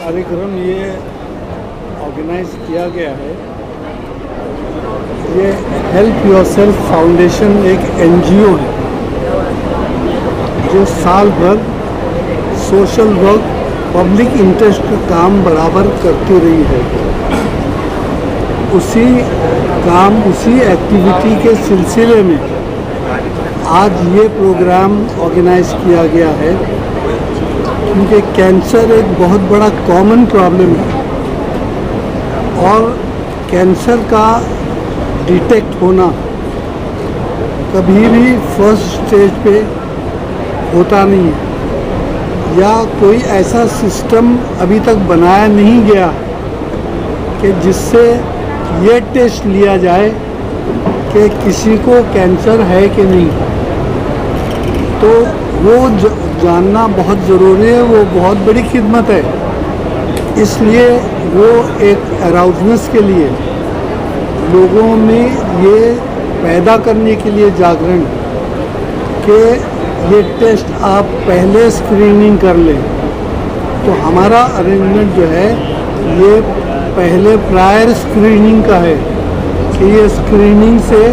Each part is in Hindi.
कार्यक्रम ये ऑर्गेनाइज किया गया है। ये हेल्प योरसेल्फ फाउंडेशन एक एनजीओ है जो साल भर सोशल वर्क, पब्लिक इंटरेस्ट का काम बराबर करती रही है। उसी काम, उसी एक्टिविटी के सिलसिले में आज ये प्रोग्राम ऑर्गेनाइज किया गया है, क्योंकि कैंसर एक बहुत बड़ा कॉमन प्रॉब्लम है और कैंसर का डिटेक्ट होना कभी भी फर्स्ट स्टेज पे होता नहीं है, या कोई ऐसा सिस्टम अभी तक बनाया नहीं गया कि जिससे ये टेस्ट लिया जाए कि किसी को कैंसर है कि नहीं। तो वो जानना बहुत ज़रूरी है, वो बहुत बड़ी खिदमत है। इसलिए वो एक अराउजनेस के लिए लोगों में ये पैदा करने के लिए जागरण कि ये टेस्ट आप पहले स्क्रीनिंग कर लें। तो हमारा अरेंजमेंट जो है ये पहले प्रायर स्क्रीनिंग का है कि ये स्क्रीनिंग से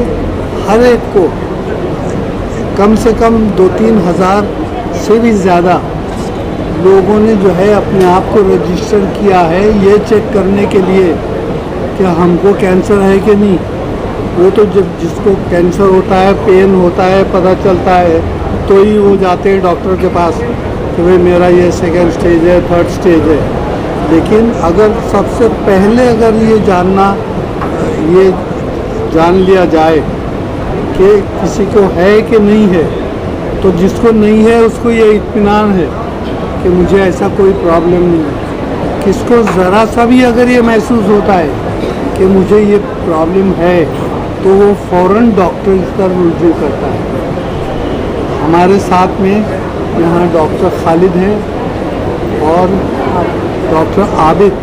हर एक को कम से कम 2-3 हज़ार से भी ज़्यादा लोगों ने जो है अपने आप को रजिस्टर किया है ये चेक करने के लिए कि हमको कैंसर है कि नहीं। वो तो जब जिसको कैंसर होता है, पेन होता है, पता चलता है तो ही वो जाते हैं डॉक्टर के पास कि भाई मेरा ये सेकेंड स्टेज है, थर्ड स्टेज है। लेकिन अगर सबसे पहले अगर ये जान लिया जाए कि किसी को है कि नहीं है, तो जिसको नहीं है उसको ये इत्मीनान है कि मुझे ऐसा कोई प्रॉब्लम नहीं है। किसको ज़रा सा भी अगर ये महसूस होता है कि मुझे ये प्रॉब्लम है तो वो फ़ौरन डॉक्टर का रुजू करता है। हमारे साथ में यहाँ डॉक्टर खालिद हैं और डॉक्टर आबिद,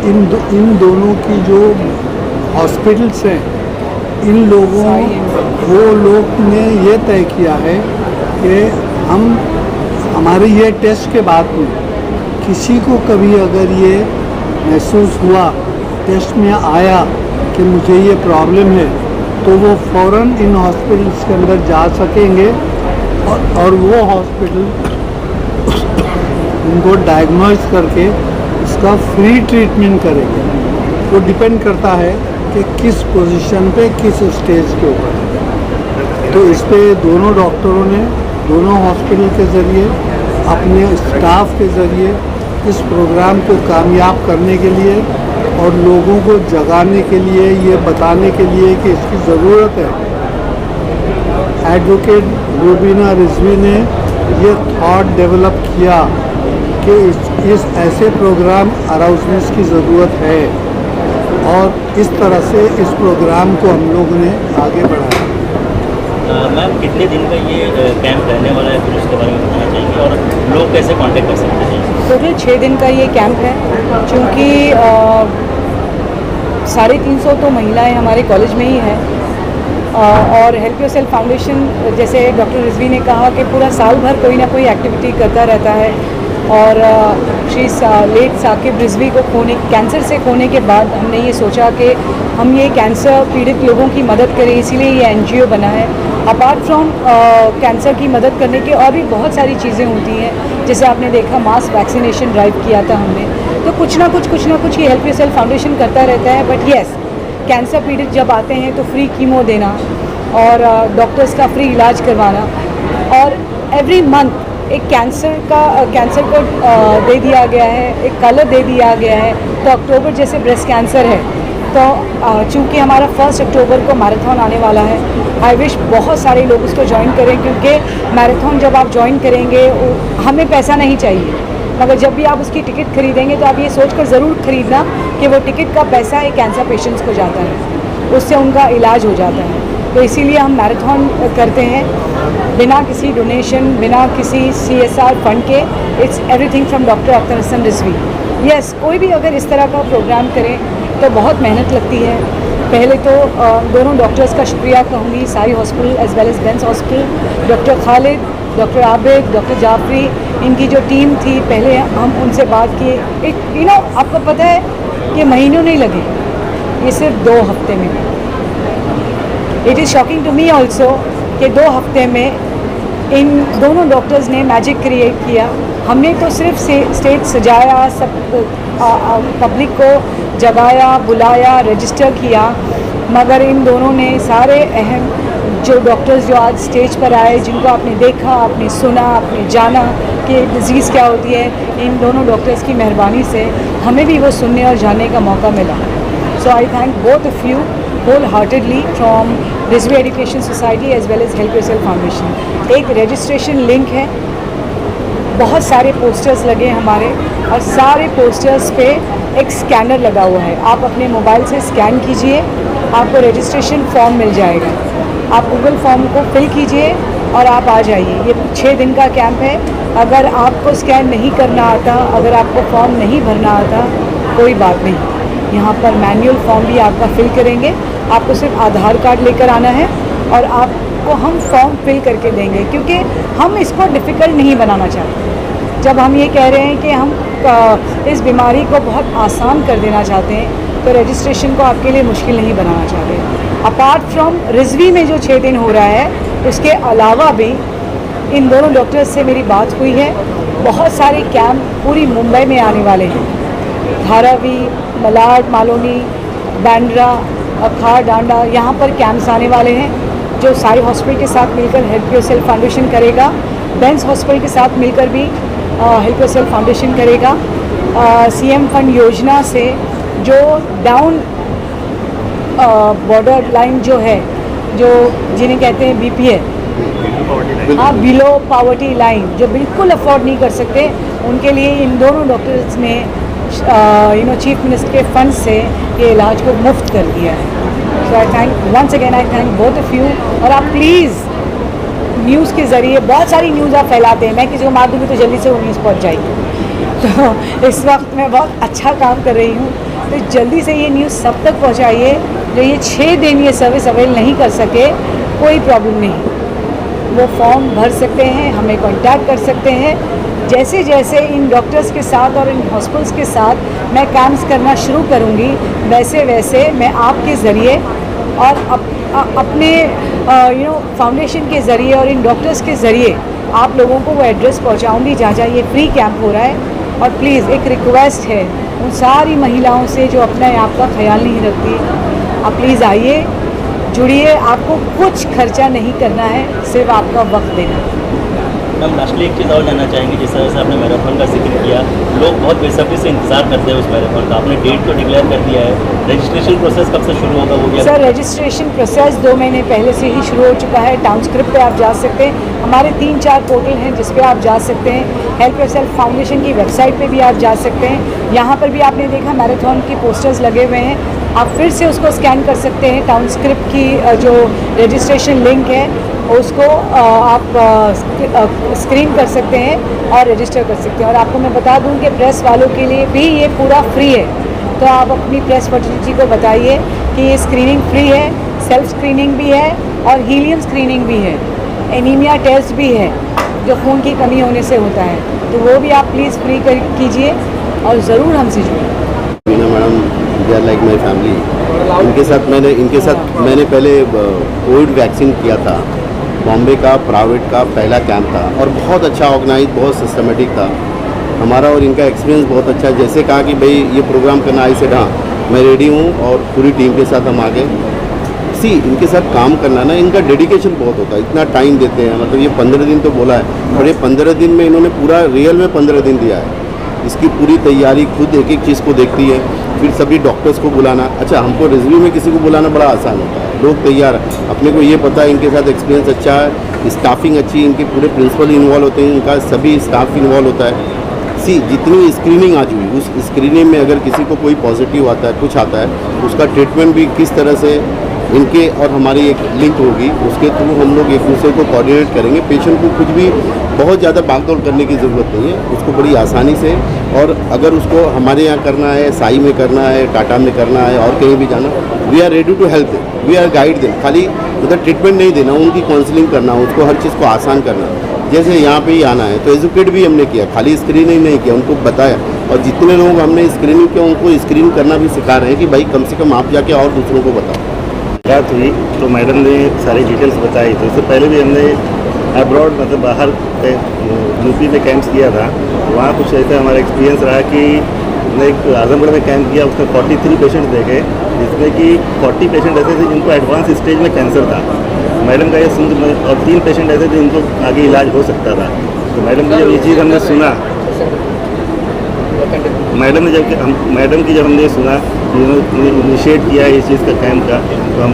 इन दोनों की जो हॉस्पिटल्स हैं, इन लोगों वो लोग ने ये तय किया है कि हमारे ये टेस्ट के बाद में किसी को कभी अगर ये महसूस हुआ, टेस्ट में आया कि मुझे ये प्रॉब्लम है, तो वो फ़ौरन इन हॉस्पिटल्स के अंदर जा सकेंगे और वो हॉस्पिटल उनको डायग्नोज करके उसका फ्री ट्रीटमेंट करेंगे। वो डिपेंड करता है कि किस पोजीशन पे, किस स्टेज के ऊपर। तो इस पे दोनों डॉक्टरों ने दोनों हॉस्पिटल के ज़रिए, अपने स्टाफ के ज़रिए इस प्रोग्राम को कामयाब करने के लिए और लोगों को जगाने के लिए, ये बताने के लिए कि इसकी ज़रूरत है, एडवोकेट रूबीना रिजवी ने ये थॉट डेवलप किया कि इस ऐसे प्रोग्राम अराउजनेस की ज़रूरत है और इस तरह से इस प्रोग्राम को हम लोगों ने आगे बढ़ाया। मैम, कितने दिन का ये कैंप रहने वाला है, फिर उसके बारे में बताना चाहिए और लोग कैसे कांटेक्ट कर सकते हैं? टोटल 6 दिन का ये कैंप है। चूँकि 350 तो महिलाएं हमारे कॉलेज में ही हैं और हेल्प योरसेल्फ फाउंडेशन, जैसे डॉक्टर रिजवी ने कहा कि पूरा साल भर कोई ना कोई एक्टिविटी करता रहता है। और श्री लेट साकिब रिजवी को कैंसर से खोने के बाद हमने ये सोचा कि हम ये कैंसर पीड़ित लोगों की मदद करें, इसीलिए ये एनजीओ बना है। अपार्ट फ्रॉम कैंसर की मदद करने के और भी बहुत सारी चीज़ें होती हैं। जैसे आपने देखा मास वैक्सीनेशन ड्राइव किया था हमने, तो कुछ ना कुछ ये हेल्प योरसेल्फ फाउंडेशन करता रहता है। बट येस, कैंसर पीड़ित जब आते हैं तो फ्री कीमो देना और डॉक्टर्स का फ्री इलाज करवाना, और एवरी मंथ एक कैंसर को दे दिया गया है, एक कलर दे दिया गया है। तो अक्टूबर जैसे ब्रेस्ट कैंसर है, तो चूँकि हमारा 1 अक्टूबर को मैराथन आने वाला है, आई विश बहुत सारे लोग उसको ज्वाइन करें, क्योंकि मैराथन जब आप ज्वाइन करेंगे, हमें पैसा नहीं चाहिए, मगर जब भी आप उसकी टिकट खरीदेंगे तो आप ये सोचकर ज़रूर खरीदना कि वो टिकट का पैसा एक कैंसर पेशेंट्स को जाता है, उससे उनका इलाज हो जाता है। तो इसीलिए हम मैराथन करते हैं बिना किसी डोनेशन, बिना किसी CSR फंड के। It's everything from doctor Akhtar Hasan Rizvi. Yes, कोई भी अगर इस तरह का प्रोग्राम करें तो बहुत मेहनत लगती है। पहले तो दोनों डॉक्टर्स का शुक्रिया कहूँगी, Sai hospital as well as Bains hospital, doctor Khalid, doctor Abid, doctor Jafri, इनकी जो टीम थी, पहले हम उनसे बात किए। एक आपको पता है कि महीनों नहीं लगे, ये सिर्फ 2 हफ्ते में। It is shocking to me also कि 2 हफ्ते में इन दोनों डॉक्टर्स ने मैजिक क्रिएट किया। हमने तो सिर्फ स्टेज सजाया, सब पब्लिक को जगाया, बुलाया, रजिस्टर किया, मगर इन दोनों ने सारे अहम जो डॉक्टर्स जो आज स्टेज पर आए, जिनको आपने देखा, आपने सुना, आपने जाना कि डिज़ीज़ क्या होती है, इन दोनों डॉक्टर्स की मेहरबानी से हमें भी वो सुनने और जानने का मौका मिला। So I thank both of you wholeheartedly from Rizvi education society as well as help yourself foundation. एक रजिस्ट्रेशन लिंक है, बहुत सारे पोस्टर्स लगे हमारे, और सारे पोस्टर्स पे एक स्कैनर लगा हुआ है। आप अपने मोबाइल से स्कैन कीजिए, आपको रजिस्ट्रेशन फॉर्म मिल जाएगा। आप गूगल फॉर्म को फिल कीजिए और आप आ जाइए। ये 6 दिन का कैंप है। अगर आपको स्कैन नहीं करना आता, अगर आपको फॉर्म नहीं भरना आता, कोई बात नहीं, यहाँ पर मैनुअल फॉर्म भी आपका फिल करेंगे। आपको सिर्फ आधार कार्ड लेकर आना है और आपको हम फॉर्म फिल करके देंगे, क्योंकि हम इसको डिफ़िकल्ट नहीं बनाना चाहते। जब हम ये कह रहे हैं कि हम इस बीमारी को बहुत आसान कर देना चाहते हैं, तो रजिस्ट्रेशन को आपके लिए मुश्किल नहीं बनाना चाहते। अपार्ट फ्रॉम रिजवी में जो 6 दिन हो रहा है, उसके अलावा भी इन दोनों डॉक्टर्स से मेरी बात हुई है। बहुत सारे कैंप पूरी मुंबई में आने वाले हैं। धारावी, मलाड, मालोनी, बांद्रा, अखाड़, डांडा, यहाँ पर कैंप्स आने वाले हैं, जो साई हॉस्पिटल के साथ मिलकर हेल्प योरसेल्फ फाउंडेशन करेगा। बेंस हॉस्पिटल के साथ मिलकर भी हेल्प योरसेल्फ फाउंडेशन करेगा। CM फंड योजना से जो डाउन बॉर्डर लाइन जो है, जो जिन्हें कहते हैं BPL, हाँ, बिलो पॉवर्टी लाइन, जो बिल्कुल अफोर्ड नहीं कर सकते, उनके लिए इन दोनों डॉक्टर्स ने चीफ मिनिस्टर के फंड से ये इलाज को मुफ्त कर दिया है। So I thank once again, I thank both of you. और आप प्लीज़ न्यूज़ के ज़रिए, बहुत सारी न्यूज़ आप फैलाते हैं, मैं किसी को मार दूँगी तो जल्दी से वो न्यूज़ पहुँच जाएगी। तो इस वक्त मैं बहुत अच्छा काम कर रही हूँ, तो जल्दी से ये न्यूज़ सब तक पहुँचाइए। जो ये 6 दिन ये सर्विस अवेल नहीं कर सके, कोई प्रॉब्लम नहीं, वो फॉर्म भर सकते हैं, हमें कांटेक्ट कर सकते हैं। जैसे जैसे इन डॉक्टर्स के साथ और इन हॉस्पिटल्स के साथ मैं कैंप्स करना शुरू करूँगी, वैसे वैसे मैं आपके ज़रिए और अपने फाउंडेशन के ज़रिए और इन डॉक्टर्स के ज़रिए आप लोगों को वो एड्रेस पहुँचाऊँगी जहाँ जहाँ ये फ्री कैंप हो रहा है। और प्लीज़ एक रिक्वेस्ट है उन सारी महिलाओं से जो अपने आप का ख्याल नहीं रखती, आप प्लीज़ आइए, जुड़िए। आपको कुछ खर्चा नहीं करना है, सिर्फ आपका वक्त देना है। हम लास्टली एक चीज़ और जानना चाहेंगे, जिस तरह से आपने मैराथन का जिक्र किया, लोग बहुत बेसब्री से इंतजार करते हैं उस मैराथन का। आपने डेट तो डिक्लेयर कर दिया है, रजिस्ट्रेशन प्रोसेस कब से शुरू होगा वो भी? सर, रजिस्ट्रेशन प्रोसेस 2 महीने पहले से ही शुरू हो चुका है। टाउनस्क्रिप्ट पे आप जा सकते हैं, हमारे 3-4 पोर्टल हैं जिस पे आप जा सकते हैं। हेल्प योरसेल्फ फाउंडेशन की वेबसाइट पे भी आप जा सकते हैं। यहाँ पर भी आपने देखा मैराथन की पोस्टर्स लगे हुए हैं, आप फिर से उसको स्कैन कर सकते हैं। टाउनस्क्रिप्ट की जो रजिस्ट्रेशन लिंक है उसको आप स्क्रीन कर सकते हैं और रजिस्टर कर सकते हैं। और आपको मैं बता दूं कि प्रेस वालों के लिए भी ये पूरा फ्री है, तो आप अपनी प्रेस फर्टिलिटी को बताइए कि ये स्क्रीनिंग फ्री है, सेल्फ स्क्रीनिंग भी है और हीलियम स्क्रीनिंग भी है, एनीमिया टेस्ट भी है जो खून की कमी होने से होता है, तो वो भी आप प्लीज़ फ्री कीजिए और ज़रूर हमसे जुड़िए। Madam, they are like my family. इनके साथ मैंने पहले कोविड वैक्सीन किया था बॉम्बे का प्राइवेट का पहला कैंप था और बहुत अच्छा ऑर्गेनाइज, बहुत सिस्टमेटिक था हमारा और इनका एक्सपीरियंस बहुत अच्छा है। जैसे कहा कि भाई ये प्रोग्राम करना, आई सेड हाँ मैं रेडी हूँ और पूरी टीम के साथ हम आगे। सी इनके साथ काम करना ना, इनका डेडिकेशन बहुत होता है, इतना टाइम देते हैं। मतलब ये 15 दिन तो बोला है, और ये 15 दिन में इन्होंने पूरा रियल में 15 दिन दिया है। इसकी पूरी तैयारी खुद एक एक चीज़ को देखती है, फिर सभी डॉक्टर्स को बुलाना। अच्छा, हमको रिजवी में किसी को बुलाना बड़ा आसान होता है, लोग तैयार है, अपने को ये पता है इनके साथ एक्सपीरियंस अच्छा है, स्टाफिंग अच्छी है, इनके पूरे प्रिंसिपल इन्वॉल्व होते हैं, इनका सभी स्टाफ इन्वॉल्व होता है। सी जितनी स्क्रीनिंग आज हुई, उस स्क्रीनिंग में अगर किसी को कोई पॉजिटिव आता है, कुछ आता है, उसका ट्रीटमेंट भी किस तरह से इनके और हमारी एक लिंक होगी, उसके थ्रू हम लोग एक दूसरे को कोऑर्डिनेट करेंगे। पेशेंट को कुछ भी बहुत ज़्यादा भागदौड़ करने की ज़रूरत नहीं है, उसको बड़ी आसानी से, और अगर उसको हमारे यहाँ करना है, साई में करना है, टाटा में करना है और कहीं भी जाना, we are ready to help them, we are guide them. खाली मतलब ट्रीटमेंट नहीं देना, उनकी काउंसलिंग करना, उसको हर चीज़ को आसान करना। जैसे यहाँ पे ही आना है तो एजुकेट भी हमने किया, खाली स्क्रीनिंग नहीं किया, उनको बताया। और जितने लोग हमने स्क्रीनिंग किया उनको स्क्रीन करना भी सिखा रहे हैं कि भाई कम से कम आप जाके और दूसरों को बताओ। बात हुई तो मैडम ने सारी डिटेल्स बताई। तो इससे पहले भी हमने अब्रॉड मतलब बाहर यूपी में कैंप्स किया था, वहाँ कुछ ऐसा हमारा एक्सपीरियंस रहा कि हमने एक आजमगढ़ में कैंप किया, उसमें 43 पेशेंट देखे, जिसमें कि 40 पेशेंट ऐसे थे जिनको एडवांस स्टेज में कैंसर था। मैडम का ये सुन, और 3 पेशेंट ऐसे थे जिनको आगे इलाज हो सकता था। तो मैडम की जब ये चीज़ हमने सुना, मैडम की जब हमने सुना, इनिशिएट किया इस चीज़ का कैंप का, तो हम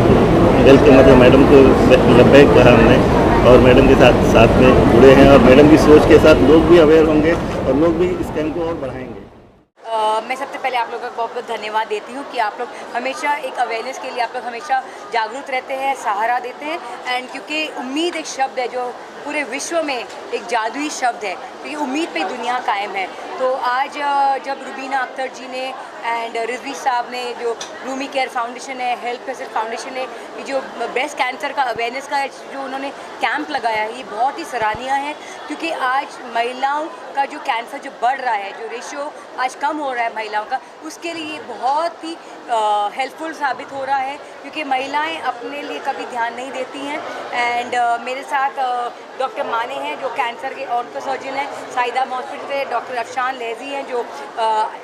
हेल्थ के मतलब मैडम को लब्बैक कहा हमने, और मैडम के साथ में जुड़े हैं, और मैडम की सोच के साथ लोग भी अवेयर होंगे और लोग भी इस कैंप को और बढ़ाएंगे। मैं सबसे पहले आप लोगों का बहुत बहुत धन्यवाद देती हूँ कि आप लोग हमेशा एक अवेयरनेस के लिए आप लोग हमेशा जागरूक रहते हैं, सहारा देते हैं। एंड क्योंकि उम्मीद एक शब्द है जो पूरे विश्व में एक जादुई शब्द है, क्योंकि उम्मीद पे दुनिया कायम है। तो आज जब रुबीना अख्तर जी ने एंड रिजवी साहब ने, जो रूमी केयर फाउंडेशन है, हेल्प फैसिलिटी फाउंडेशन है, ये जो ब्रेस्ट कैंसर का अवेयरनेस का जो उन्होंने कैंप लगाया है, ये बहुत ही सराहनीय है। क्योंकि आज महिलाओं का जो कैंसर जो बढ़ रहा है, जो रेशियो आज कम हो रहा है महिलाओं का, उसके लिए बहुत ही हेल्पफुल साबित हो रहा है। क्योंकि महिलाएं अपने लिए कभी ध्यान नहीं देती हैं। एंड मेरे साथ डॉक्टर माने हैं जो कैंसर के ऑर्थो सर्जन हैं, साइदाम हॉस्पिटल से डॉक्टर अफशान लहजी हैं जो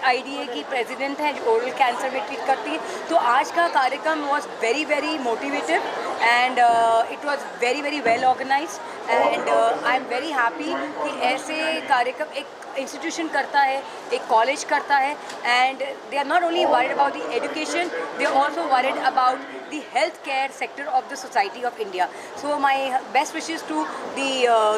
IDA की प्रेसिडेंट हैं, जो ओरल कैंसर में ट्रीट करती हैं। तो आज का कार्यक्रम was very very motivative and it was very very well organised. And I am very happy कि ऐसे कार्यक्रम एक इंस्टीट्यूशन करता है, एक कॉलेज करता है। And they are not only worried about the education, they are also worried about the healthcare sector of the society of India. So my best wishes to the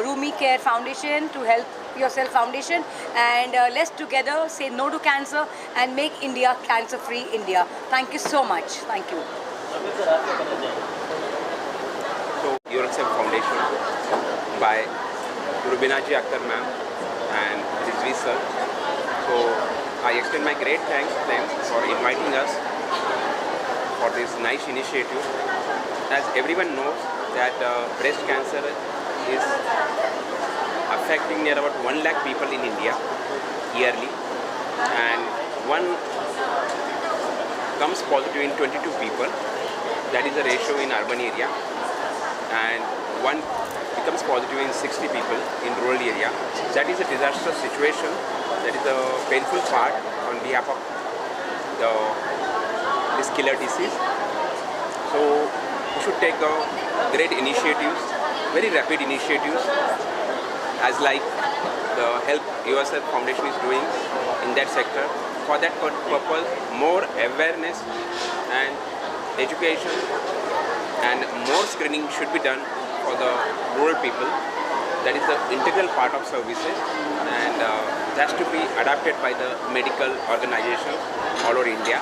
Rumi Care Foundation, to Help Yourself Foundation, and let's together say no to cancer and make India cancer free India. Thank you so much. Thank you. So Yourself Foundation by Rubina ji Akhtar ma'am and Rizvi sir. So I extend my great thanks to them for inviting us for this nice initiative. As everyone knows that breast cancer is affecting near about 1 lakh people in India yearly, and one comes positive in 22 people. That is the ratio in urban area, and one becomes positive in 60 people in rural area. That is a disastrous situation. That is a painful part on behalf of this killer disease. So we should take great initiatives, very rapid initiatives, as like the Help Yourself Foundation is doing in that sector. For that purpose, more awareness and education and more screening should be done for the rural people. That is the integral part of services, and it has to be adapted by the medical organizations all over India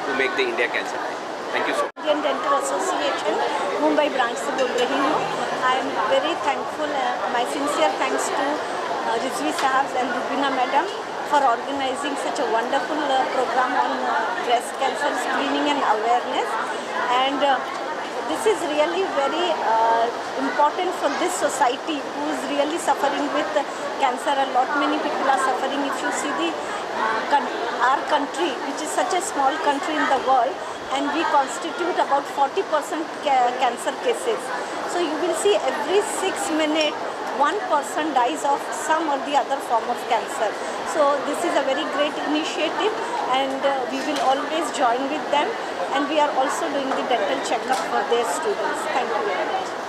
to make the India cancer free. Thank you so much. Indian dental association Mumbai branch से बोल रही हूँ। I am very thankful, my sincere thanks to Rizvi साहब and Rubina madam for organising such a wonderful programme on breast cancer screening and awareness. And this is really very important for this society who is really suffering with cancer. A lot many people are suffering. If you see our country, which is such a small country in the world, and we constitute about 40% cancer cases. So you will see every 6 minutes one person dies of some or the other form of cancer. So this is a very great initiative, and we will always join with them, and we are also doing the dental checkup for their students. Thank you very much.